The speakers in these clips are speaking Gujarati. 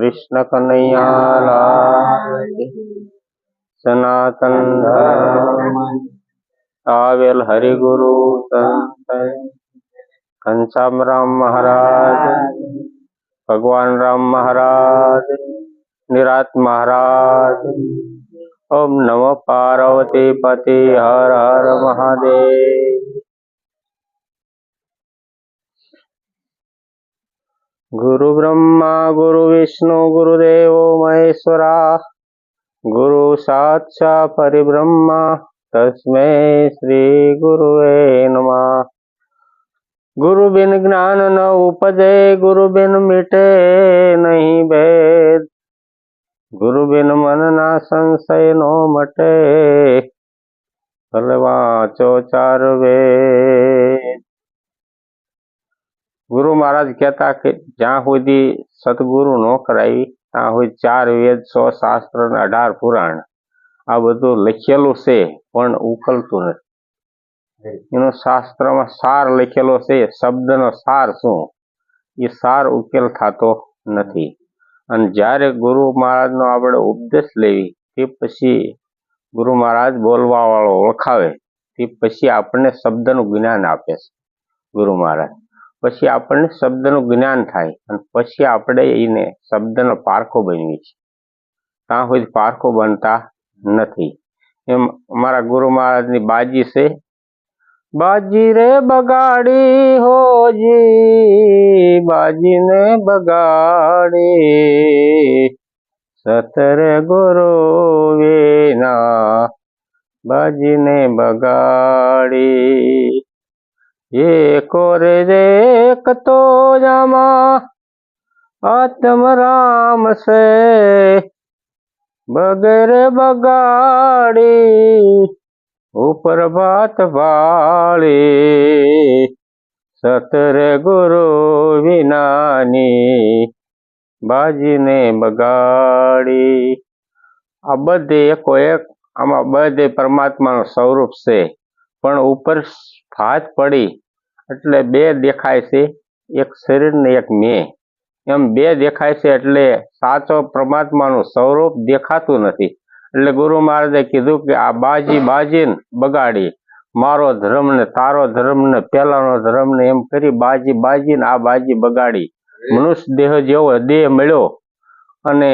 कृष्ण कन्हैया लाल की। सनातन धर्म आवेल हरि गुरु संत घनश्याम राम महाराज, भगवान राम महाराज, निरात महाराज। ओम नमो पार्वती पति हर हर महादेव। गुरु ब्रह्मा गुरु विष्णु गुरुदेव महेश्वरा, गुरु साक्षात् परब्रह्म तस्मै श्री गुरुवे नमः। गुरु बिन ज्ञान न उपजे, गुरु बिन मिटे नहीं भेद, गुरु बिन मन ना संशय नो मटे, भले वाँचो चार वेद। गुरु महाराज कहता कि ज्यां सुधी सतगुरु नो कराई ત્યાં સુધી 4 વેદ 100 શાસ્ત્ર અને 18 પુરાણ આ બધું લખેલું છે પણ ઉકલતું નથી. એનો શાસ્ત્રમાં સાર લખેલો છે, શબ્દનો સાર શું એ સાર ઉકેલ થતો નથી. અને જ્યારે ગુરુ મહારાજનો આપણે ઉપદેશ લેવી તે પછી ગુરુ મહારાજ બોલવા વાળો ઓળખાવે તે પછી આપણને શબ્દનું જ્ઞાન આપે છે ગુરુ મહારાજ. પછી આપણને શબ્દનું જ્ઞાન થાય અને પછી આપણે એને શબ્દનો પારખો બનવી છે. ત્યાં સુધી પારખો બનતા નથી. એમ અમારા ગુરુ મહારાજની બાજી છે, બાજી રે બગાડી હોજી, બાજીને બગાડી, સતરે ગુરુ વિના બાજીને બગાડી. એકો રે એક તો જામાં આત્મ રામ છે, બગેરે બગાડી ઉપર ભાત ભાળી, સતરે ગુરુ વિનાની બાજીને બગાડી. આ બધે એકો એક આમાં બધે પરમાત્માનું સ્વરૂપ છે, પણ ઉપર ભાત પડી એટલે બે દેખાય છે, એક શરીર ને એક મેં, એમ બે દેખાય છે એટલે સાચો પરમાત્માનું સ્વરૂપ દેખાતું નથી. એટલે ગુરુ મહારાજે કીધું કે આ બાજી બાજીને બગાડી, મારો ધર્મ ને તારો ધર્મ ને પેલાનો ધર્મ ને એમ કરી બાજી બાજીને આ બાજી બગાડી. મનુષ્ય દેહ જેવો દેહ મળ્યો અને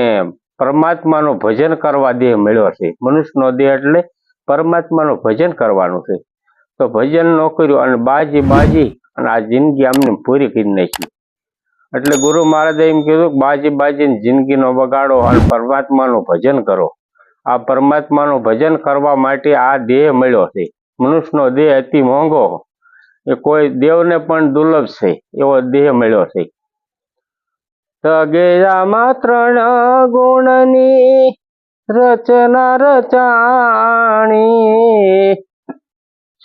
પરમાત્માનું ભજન કરવા દેહ મળ્યો છે. મનુષ્યનો દેહ એટલે પરમાત્માનું ભજન કરવાનું છે, તો ભજન ન કર્યું અને બાજી બાજી અને આ જિંદગી અમને પૂરી કરી નાખી. એટલે ગુરુ મહારાજે એમ કીધું બાજી બાજીને જિંદગીનો બગાડો અને પરમાત્માનું ભજન કરો. આ પરમાત્માનું ભજન કરવા માટે આ દેહ મળ્યો છે. મનુષ્યનો દેહ અતિ મોંઘો, એ કોઈ દેવને પણ દુર્લભ છે એવો દેહ મળ્યો છે. તગેયામાં 3 ગુણની રચના રચાણી,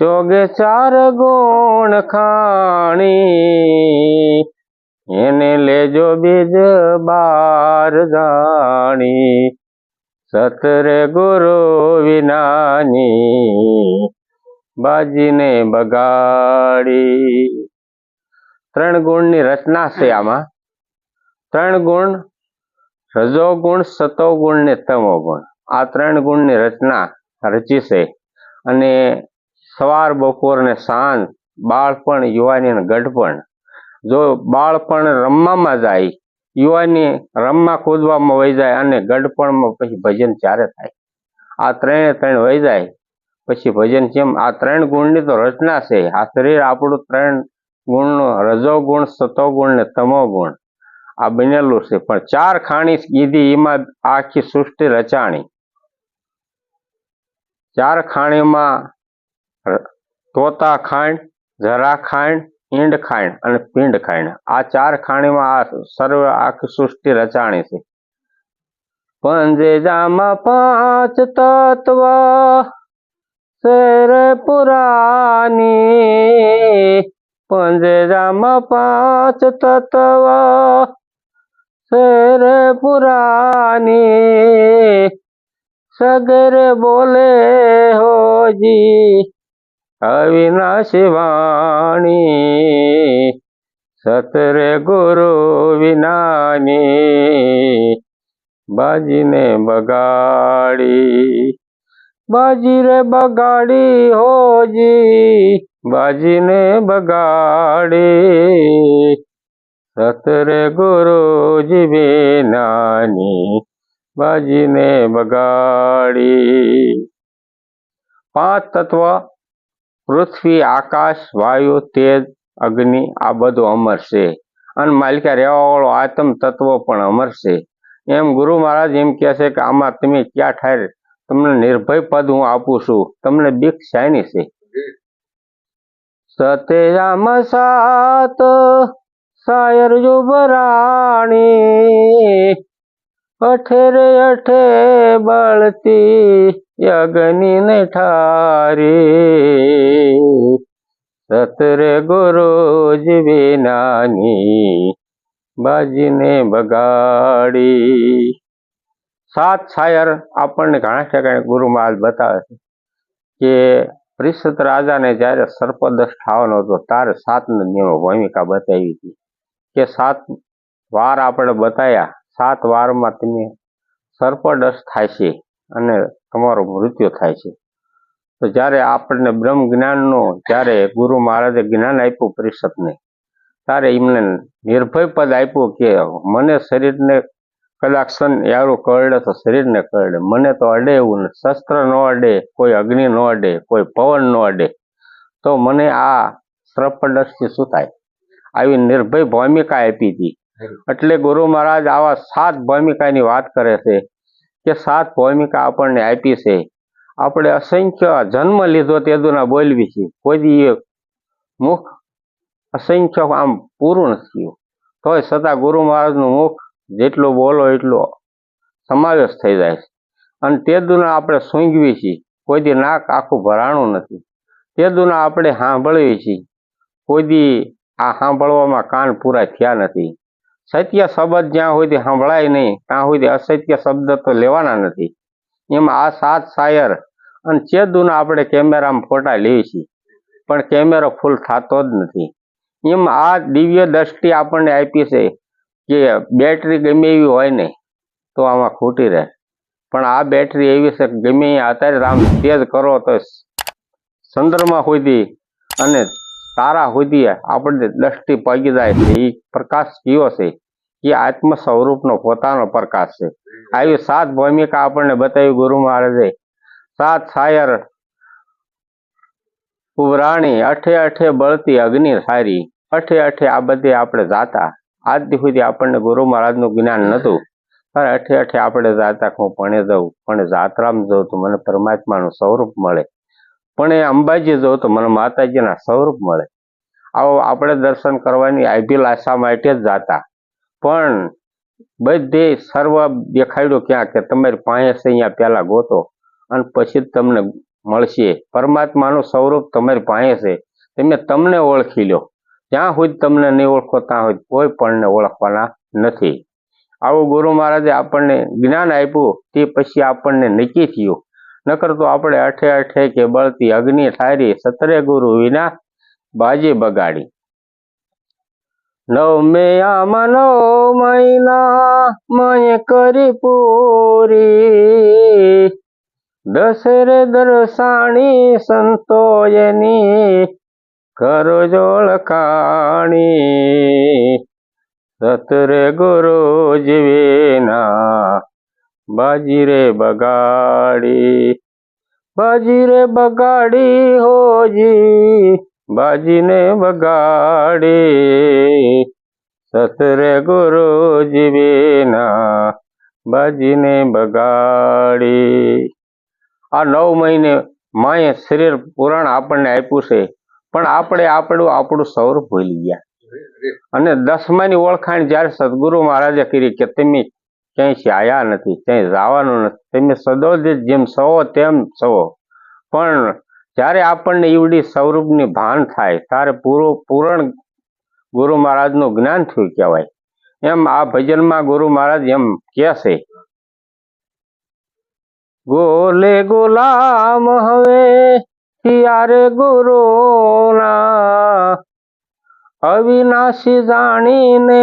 ચોગે 4 ગુણ ખાણી, એને લેજો બીજ 12 જાણી, સતરે ગુરુ વિનાની બાજીને બગાડી. 3 ગુણની રચના છે આમાં. 3 ગુણ, રજોગુણ, સતોગુણ ને તમોગુણ, આ 3 ગુણની રચના રચી છે. અને સવાર બપોર ને સાંજ, બાળપણ યુવાની અને ગઢપણ. જો બાળપણ રમવામાં જાય, યુવાની રમવા કૂદવામાં વહી જાય અને ગઢપણમાં પછી ભજન ત્યારે થાય. આ 3 વહી જાય પછી ભજન કેમ? આ 3 ગુણની તો રચના છે. આ શરીર આપણું 3 ગુણનું રજોગુણ, સતોગુણ ને તમોગુણ આ બનેલું છે. પણ 4 ખાણી કીધી એમાં આખી સૃષ્ટિ રચાણી. 4 ખાણીમાં તોતા ખાંડ, જરા ખાંડ, ઈંડ ખાંડ અને પિંડ ખાંડ, આ 4 ખાણીમાં આ સર્વ આખી સૃષ્ટિ રચાણી છે. પંજેજામાં 5 તત્વ શેર પુરાની, પંજેજામાં 5 તત્વ શેર પુરાની, સગરે બોલે હોજી અવિનાશી વાણી, સતરે ગુરુ વિનાની બાજીને બગાડી, બાજી રે બગાડી હોજી, બાજીને બગાડી, સતરે ગુરુજી વિનાની બાજીને બગાડી. પાંચ તત્વ પૃથ્વી, આકાશ, વાયુ, તેજ, અગ્નિ આ બધું અમર છે અને માલિકા રહેવા વાળો આત્મ તત્વો પણ અમર છે. એમ ગુરુ મહારાજ એમ કહે છે કે આમાં તમે ક્યાં ઠાર, તમને નિર્ભય પદ હું આપું છું, તમને બીક શાની છે. સત્યામ સાત સાયર યુબરાણી, અઠે રે અઠે બળતી અગ્નિ ને ઠારી, સતરે ગુરુજી વિનાની બાજીને બગાડી. સાત શાયર આપણને ઘણા ઠેકાણે ગુરુ મહારાજ બતાવે છે કે પરિષદ રાજાને જ્યારે સર્પદંશ થવાનો હતો ત્યારે સાત નદીઓમાં ભૂમિકા બતાવી હતી કે સાત વાર આપણે બતાવ્યા, સાત વારમાં તમે સર્પદંશ થાય છે અને તમારું મૃત્યુ થાય છે. તો જ્યારે આપણને બ્રહ્મ જ્ઞાનનું જ્યારે ગુરુ મહારાજે જ્ઞાન આપ્યું પરિષદને, ત્યારે એમને નિર્ભય પદ આપ્યું કે મને શરીરને કદાચ યારું કરડે તો શરીરને કરડે, મને તો અડે એવું નથી, શસ્ત્ર ન અડે, કોઈ અગ્નિ ન અડે, કોઈ પવન ન અડે, તો મને આ સર્પદંશથી શું થાય. આવી નિર્ભય ભૂમિકા આપી હતી. એટલે ગુરુ મહારાજ આવા સાત ભૂમિકાની વાત કરે છે કે સાત ભૂમિકા આપણને આપી છે. આપણે અસંખ્ય જન્મ લીધો તેદુના બોલવી છે, કોઈ દી મુખ અસંખ્ય આમ પૂરું નથી થયું, તોય છતાં ગુરુ મહારાજનું મુખ જેટલું બોલો એટલો સમાવેશ થઈ જાય છે. અને તેદુના આપણે સૂંઘવી છીએ, કોઈ દી નાક આખું ભરાણું નથી. તેદુના આપણે સાંભળવી છીએ, કોઈ દી આ સાંભળવામાં કાન પૂરા થયા નથી. સત્ય શબ્દ જ્યાં સુધી સાંભળાય નહીં ત્યાં સુધી અસત્ય શબ્દ તો લેવાના નથી. એમ આ સાત શાયર અને ચેદુના આપણે કેમેરામાં ફોટા લઈએ છીએ, પણ કેમેરો ફૂલ થતો જ નથી. એમ આ દિવ્ય દ્રષ્ટિ આપણને આપી છે કે બેટરી ગમે એવી હોય ને તો આમાં ખૂટી રહે, પણ આ બેટરી એવી છે કે ગમે અત્યારે આમ તેજ કરો તો ચંદ્રમાં સુધી અને તારા સુધી આપણને દ્રષ્ટિ પગી જાય છે. એ પ્રકાશ કયો છે? એ આત્મ સ્વરૂપનો પોતાનો પ્રકાશ છે. આવી સાત ભૂમિકા આપણને બતાવી ગુરુ મહારાજે. સાત શાયર ઉભરાણી, અઠે અઠે બળતી અગ્નિ સારી, અઠે અઠે આ બધે આપણે જાતા. આજ સુધી આપણને ગુરુ મહારાજનું જ્ઞાન નહોતું, ત્યારે અઠે અઠે આપણે જાતા હું ભણે જાઉં, પણ જાત્રામાં જાઉં તો મને પરમાત્માનું સ્વરૂપ મળે, પણ એ અંબાજી જાઉં તો મને માતાજીના સ્વરૂપ મળે. આવો આપણે દર્શન કરવાની અભિલાષા માટે જ જાતા, પણ બધે સર્વ દેખાડ્યું ક્યાં કે તમારી પાસે છે અહીંયા પહેલા ગોતો અને પછી જ તમને મળશે. પરમાત્માનું સ્વરૂપ તમારી પાસે છે, તમે તમને ઓળખી લો. જ્યાં સુધી તમને નહીં ઓળખો ત્યાં સુધી કોઈ પણને ઓળખવાના નથી. આવું ગુરુ મહારાજે આપણને જ્ઞાન આપ્યું, તે પછી આપણને નક્કી થયું. નકર તો આપણે અઠે અઠે કે બળતી અગ્નિ ઠારી, સતરે ગુરુ વિના બાજી બગાડી. નવમે આમાં 9 મહિના મય કરી પૂરી, દશરે દર્શાણી સંતોયની કરો જોળખાણી, સતરે ગુરુજી વિના બાજી રે બગાડી, બાજી રે બગાડી હોજી, બાજીને બગાડી, સતરે ગુરુજી વિના બાજીને બગાડી. આ 9 મહિને માએ શરીર પુરાણ આપણને આપ્યું છે, પણ આપણે આપણું સ્વરૂપ ભૂલી ગયા. અને 10માની ઓળખાણ જ્યારે સદગુરુ મહારાજે કરી કે તમે ક્યાંય આયા નથી, ક્યાંય જવાનું નથી, તમે સદોદિત જેમ છો તેમ છો. પણ જ્યારે આપણને ઈવડી સ્વરૂપની ભાન થાય ત્યારે પૂરણ ગુરુ મહારાજનું જ્ઞાન થયું કહેવાય. એમ આ ભજનમાં ગુરુ મહારાજ એમ કહે છે, ગોલે ગુલામ હવે ત્યારે ગુરુના, અવિનાશી જાણીને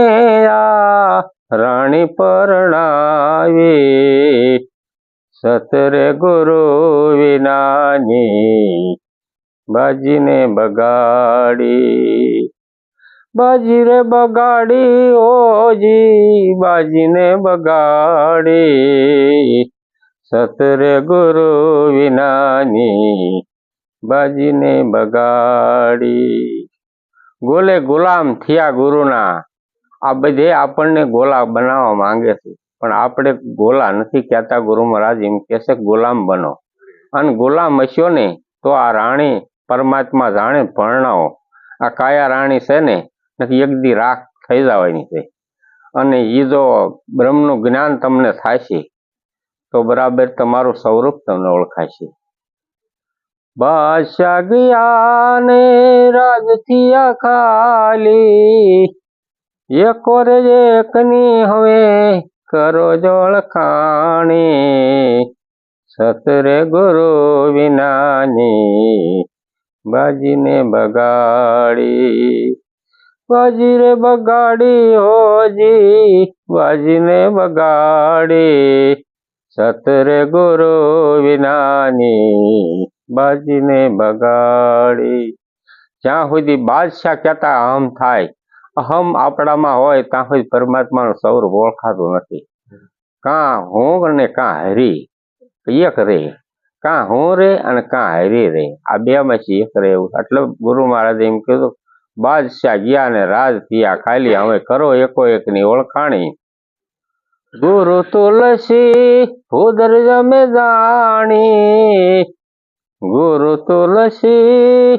આ રાણી પરણાવી, સતરે ગુરુ વિનાની બાજીને બગાડી. બાજી રે બગાડી ઓજી, બાજીને બગાડી, સતરે ગુરુ વિનાની બાજીને બગાડી. ગોલે ગુલામ થયા ગુરુના. આ બધે આપણને ગોલા બનાવવા માંગે છે, પણ આપણે ગોલા નથી કહેતા. ગુરુ મહારાજ એમ કહે છે ગુલામ બનો, અને ગુલામ હશો ને તો આ રાણી પરમાત્મા જાણે પરણાવો. આ કાયા રાણી છે ને નથી એક દી રાખ થઈ જવાની છે, અને એ જો બ્રહ્મનું જ્ઞાન તમને થશે તો બરાબર તમારું સ્વરૂપ તમને ઓળખાશે. બાદશાહ ગયા ને રાજ થયા ખાલી, એક રે એકની હવે કરો જોળખાણી, સતરે ગુરુ વિનાની બાજીને બગાડી. બાજી રે બગાડી હોજી, બાજીને બગાડી, સતરે ગુરુ વિનાની બાજીને બગાડી. જ્યાં સુધી બાદશાહ કહેતા અહમ થાય, અહમ આપણામાં હોય ત્યાં સુધી પરમાત્માનું સ્વરૂપ ઓળખાતું નથી. કાં હું અને કાં હરી એક રે, કાં હું રે અને કાં હરી રે, આ બે માંથી એક રે એવું. એટલે ગુરુ મહારાજે એમ કીધું બાદશાહ ગયા ને રાજ થયા ખાલી, હવે કરો એકો એકની ઓળખાણી. ગુરુ તુલસી ભૂદર જમે જાણી, ગુરુ તુલસી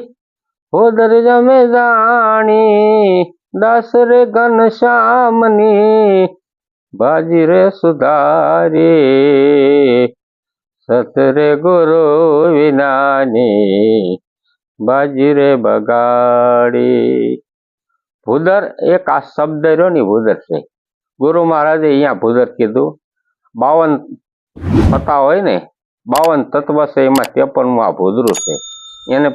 ભૂદર જમે જાણી, દાસ રે ઘનશ્યામની બાજી રે સુધારી, સતરે ગુરુ વિનાની બાજી રે બગાડી. ભૂદર એક આ શબ્દ રહ્યો ને ભૂદર છે. ગુરુ મહારાજે અહીંયા ભૂદર કીધું. 52 થતા હોય ને, 52 તત્વ છે, એમાં 53મું આ ભૂદરું છે. એને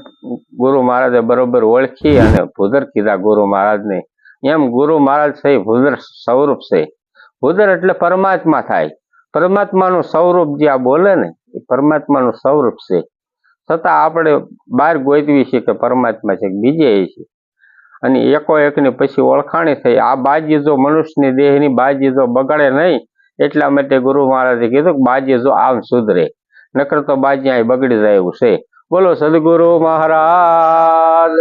ગુરુ મહારાજે બરોબર ઓળખી અને ભૂદર કીધા ગુરુ મહારાજને. એમ ગુરુ મહારાજ છે ભૂદર સ્વરૂપ છે. ભૂદર એટલે પરમાત્મા થાય. પરમાત્માનું સ્વરૂપ જે આ બોલે ને એ પરમાત્માનું સ્વરૂપ છે. છતાં આપણે બહાર ગોતવી છે કે પરમાત્મા છે બીજે છે, અને એકો એકની પછી ઓળખાણી થઈ. આ બાજી જો મનુષ્યની દેહની બાજી જો બગાડે નહીં, એટલા માટે ગુરુ મહારાજે કીધું કે બાજી જો આમ સુધરે, નકર તો બાજી અહીં બગડી જાય એવું છે. બોલો સદગુરુ મહારાજ.